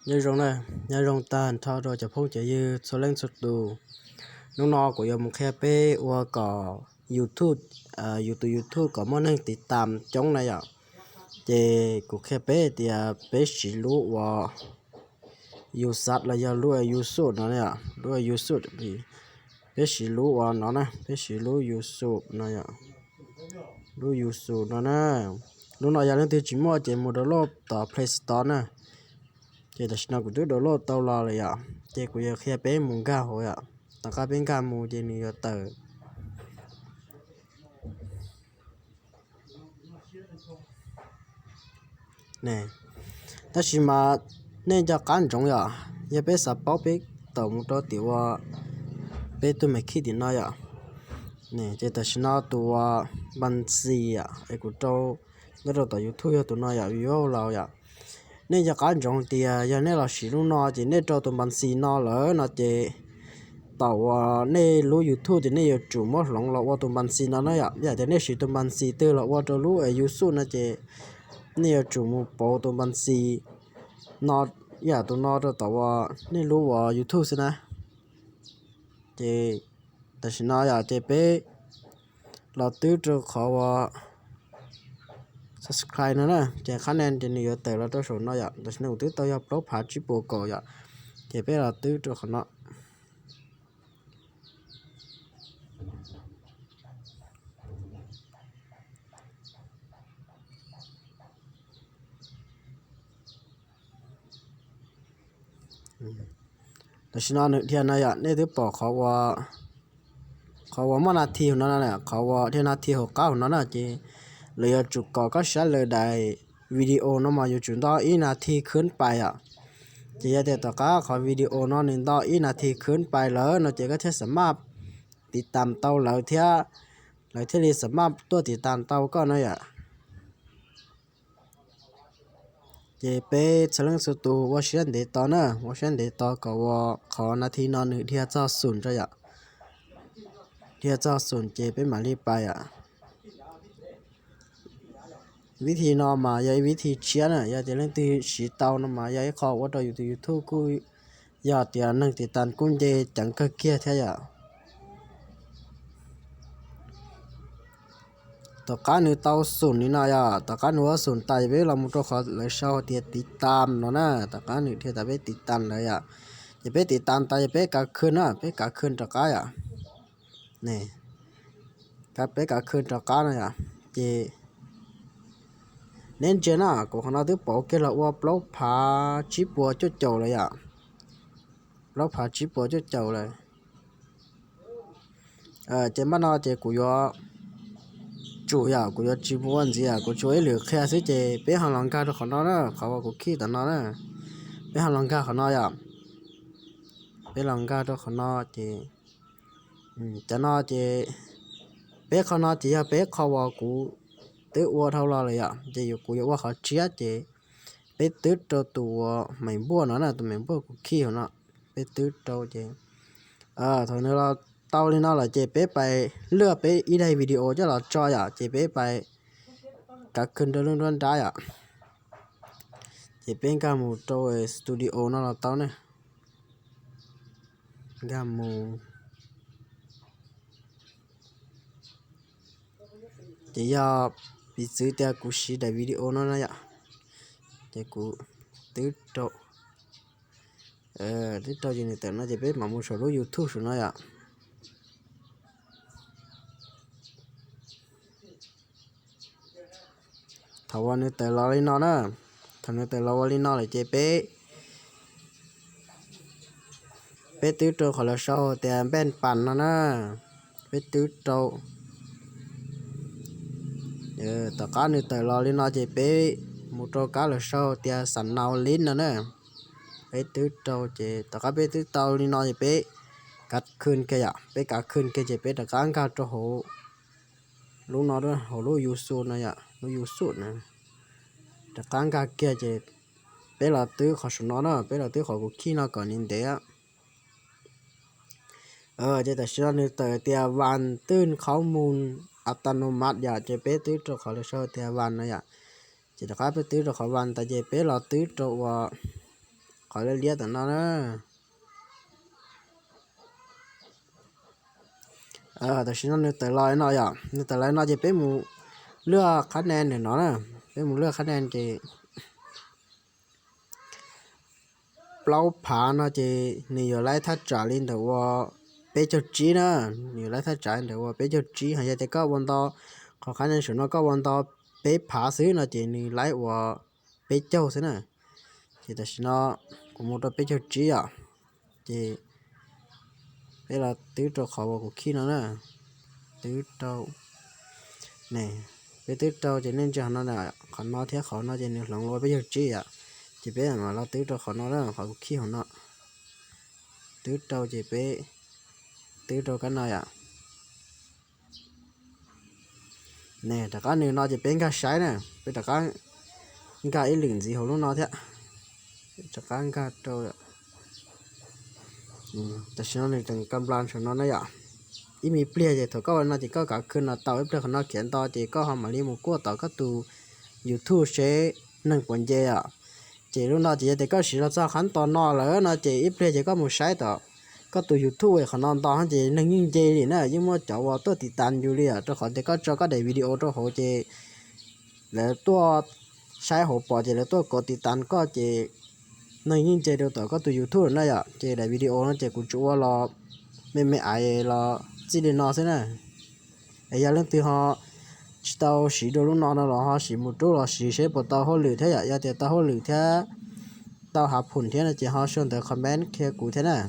nhớ rong này nhớ rong tan thao rồiจะพงจะยืดโซเล่นสุดดูน้องนอก็ยังมุแค่เป้ว่าก็ YouTube YouTube ก็มันนั่งติดตามจ้องnàyอ่ะเจกูแค่เป้เดียเป้สิรู้ว่าอยู่สัตว์แล้วยังรู้อยู่สุดนั่นเนี่ยรู้อยู่สุดพี่เป้สิรู้ว่านั่นนะเป้สิรู้อยู่สุดนั่นอ่ะรู้อยู่สุดนั่นนะรู้น้อยยังเล่นที่จิมว่าเจมูดโลบต่อ Play Store นะเจแต่ฉันก็ดูโดโลดตัวเราเลยอ่ะเจกูยังแค่เป้มุงก้าหัวอ่ะแต่ก็เป็นการมูเจนี่ก็เตอเนี่ยแต่ชิมาเนี่ยจะการจงอ่ะยังเป็นสับปะเป็นต่อมุดตัวว่าเป็นตัวไม่คิดดีน้อยอ่ะเนี่ยเจแต่ฉันตัวบัญชีอ่ะไอ้กูโตแล้วเราต่อ YouTube ตัวน้อยอ่ะวิวเราอ่ะเนี่ยจะการจงเดียยังเนี่ยเราสิลูกน้อยเจเนี่ยตัวบัญชีน้อยเลยนะเจต่อว่าเนี่ยรู้ YouTube เจเนี่ยจุ่มว่าหลงเราว่าตัวบัญชีน้อยอ่ะอยากจะเนี่ยสิตัวบัญชีเตอร์เราว่าจะรู้ไอ้ยูสูนะเจเนี่ยจุ่มปูตัวบัญชีนออยากตัวนอแต่ว่าเนี่ยรู้ว่า YouTube สินะเจแต่ฉันอยากเจเป้เราตื้อจะขอว่า subscribe นะเจคะแนนจะนี่แต่เราต้องสนน้อยอ่ะแต่ฉันตื้อตัวอยากปลดผ่านจิโปก่อยอ่ะเจเป้เราตื้อจะขนาดแต่ฉันนึกที่นั่นอ่ะเนี่ยตื้อบอกเขาว่ามันนาทีนั่นแหละเขาว่าที่นาที69นั่นน่ะเจเลยจุกก็ใช้เลยได้วิดีโอนั่นมาอยู่จุดต่ออีนาทีขึ้นไปอ่ะเจียเด็ดตะก้าขอวิดีโอนั่นหนึ่งต่ออีนาทีขึ้นไปแล้วเนาะเจก็เทสามารถติดตามเตาแล้วเที่รีสามารถตัวติดตามเตาก็เนาะอ่ะเจไปเฉลิมสุดตัวว่าเช่นเดตต่อเนาะว่าเช่นเดตต่อก็ว่าขอนาทีนอนหนึ่งที่จะศูนย์จะอ่ะที่จะศูนย์เจไปมารีไปอ่ะวิธีนอนมาอย่าวิธีเชียนะอย่าจะเล่นตีสีเตานะมาอย่าให้เขาว่าเราอยู่ที่ยูทูบกูอย่าเตียนั่งติดตามกุ้งเจจังก็เกียร์แท้อย่าต่อการนี้เตาศูนย์นี่นะอย่าต่อการนี้ว่าศูนย์ตายไปเรามุดเขาเลยเช่าเตียติดตามเนาะนะต่อการนี้เทียแต่ไปติดตามเลยอ่ะจะไปติดตามตายจะไปกักคืนนะไปกักคืนต่อการอ่ะนี่กับไปกักคืนต่อการนะอย่าเจnên chơi na có khả năng thứ bảo kia là qua block phá chip bùa cho chậu này à block phá chip bùa cho chậu này trên mắt nó chơi của yo chủ ya của yo chip bùa gì à của chủ ấy lừa khai sẽ chơi bé hàng lăng ca đó khả năng đóเขาว่าcủa khi tận nó đó bé hàng lăng ca khả năng ya bé lăng ca đó khả năng chơi cho nó chơi bé khả năng chơi béเขาว่าcủa tứ ua thâu loเลยอ่ะจะอยู่กูว่าเขาเชียเจไปตื้อตัวไม่บัวเนาะนะตัวไม่บัวกูขี้เนาะไปตื้อตัวเจทางนี้เราเต้านี่เนาะเราเจไปเลือกไปอีได้วิดีโอจะเราจอยอ่ะเจไปกักขึ้นเรื่องได้อ่ะเจเป็นการมูโตสตูดิโอเนาะเราเต้าเนี่ยการมูจะยาไปซื้อแต่กูชีได้วิดีโอเนาะนะจะกูตื้อตัวตื้อตัวจริงๆแต่น่าจะเป็นมามูชอรู้ YouTube สุดนะถ้าวันนี้แต่เราเล่นนอนนะถ้านี้แต่เราวันนี้นอนเลยเจไปตื้อตัวขอเราเช่าแต่เป็นปั่นนะไปตื้อตัวต่อการนี้แต่เราเล่นนอนเจไปมูตัวการเราเช่าแต่สันนาวลิ้นนะไปตื้อตัวเจต่อการไปตื้อตัวเล่นนอนเจไปกัดคืนแกอยากไปกัดคืนแกเจไปต่อการกัดตัวหูลูกนอนด้วยหูลูกยูสูนะลูกยูสูนะแต่การกัดแกเจไปเราตื้อขอสนอนะไปเราตื้อขอกูขี้นะก่อนนินเดียเจแต่ฉันนี่แต่เตียวันตื้นข้อมูลอัตโนมัติอยากจะไปตื้อตัวขอเลยเช่าเตียวันนะเจแต่การไปตื้อตัวขอวันแต่เจไปเราตื้อตัวว่าข khỏi lấy lia tận nó nữa tại sao nó tự lại nó vậy nó tự lại nó chỉ bé mù lừa khách nền để nó nè bé mù lừa khách nền chỉ lâu phá nó chỉ nhiều lại thắt trả lên đầu bé cho trí nữa nhiều lại thắt trả lên đầu bé cho trí hay là có vấn đó khó khăn nên số nó có vấn đó bé phá xứ nó chỉ nhiều lại bé châu xứ nè thì tại sao nó cũng một bé cho trí à thì đây là tứ trâu khó của khi nó nè tứ trâu này bé tứ trâu chỉ nên cho nó là còn nó thế khó nó chỉ nên lòng lôi bé cho trí à chỉ bé mà nó tứ trâu khó nó đó khó khi nó tứ trâu chỉ bé tứ trâu cái này à nè tất cả nếu nó chỉ bé cái sái nè bé tất cả cái ý lĩnh gì hồi lúc nó thế tất cả cái trâu tại sao này từng cầm lan cho nó này à ý mi plea vậy thôi có nó chỉ có cả khơi nó tàu plea nó kiện to thì có họ mà đi một cua tàu có từ YouTube sẽ nâng quần dây à chỉ lúc nào chỉ thì có sự là sao hắn to nó là nó chỉ ít plea chỉ có một sai tàu có từ YouTube vậy họ non to hắn chỉ nâng những dây thì nữa nhưng mà cháu vào tôi thì tan vô đi à cho họ thì có cho cái để video cho họ chỉ là tôi sai họ bỏ chỉ là tôi có thì tan có chỉ nâng những dây đâu tàu có từ YouTube này à chỉ để video nó chỉ của chú là mẹ ai là chỉ để nó thế này ấy giờ lên từ họ tao xí đồ lúc nó là họ xí một chỗ là xí sẽ bắt tao họ lười thế à giờ thì tao họ lười thế tao học phun thế là chỉ họ sơn tới comment kia cụ thế này